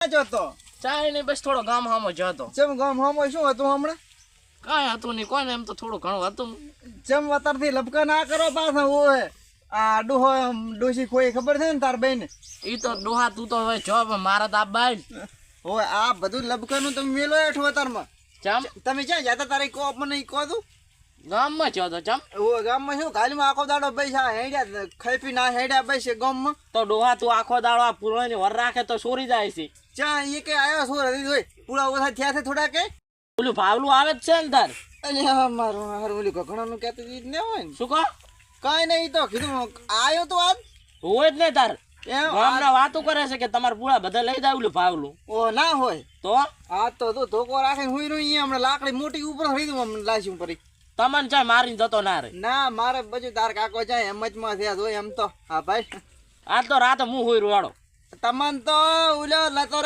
જતો ચાય નહીં બસ થોડો ગામ હામો જતો. ચમ ગામ હોમો શું હતું હમણાં? કાંઈ હતું નહીં કોઈને એમ તો થોડું ઘણું હતું. ચમ વતરથી લપકા ના કરો પાછા ઓય આ ડોહો ડોશી કોઈ ખબર છે ને તાર બેન? ઈ તો ડોહા તું તો હવે જો પણ મારા તો આ બાઈ ઓય આ બધું લપકાનું તમે મેલો હેઠ વતરમાં. ચમ તમે ક્યાં જતા તારી કો મને ઈ કહો તું? ગામમાં જતો ચમ ઓય ગામમાં શું ગાલીમાં આખો દાડો પૈસા હેડ્યા ખાઈ પી ના હેડ્યા પૈસે ગામમાં. તો ડોહા તું આખો દાડો આ પૂરોની વર રાખે તો સોરી જાય છે. ચા એ કે આવ્યો શું હતી હોય પૂરા ઓછા થયા છે થોડા કે ઓલું ભાવલું આવે જ છે ને તાર. અને હા મારું હારું ઓલી ઘઘણાનું કહેતી હતી ને હોય ને શું કહો? કાંઈ નહીં તો કીધું આવ્યો તો આજ હોય જ ને તાર એમ ગામના વાતો કરે છે કે તમારા પૂરા બધા લઈ જાય ઓલું ભાવલું. ઓ ના હોય તો આ તો ધોકો રાખીને હુઈ રહ્યું અહીંયા હમણાં લાકડી મોટી ઉપર થઈ દઉં લાશી ઉપર તમને ચાય મારીને જતો ના રે. ના મારે બધું તાર કાકો જાય એમ જ માં થયા હોય એમ તો હા ભાઈ આ તો રાતે હું હોય રૂવાડો તમન તો ઓલો લતો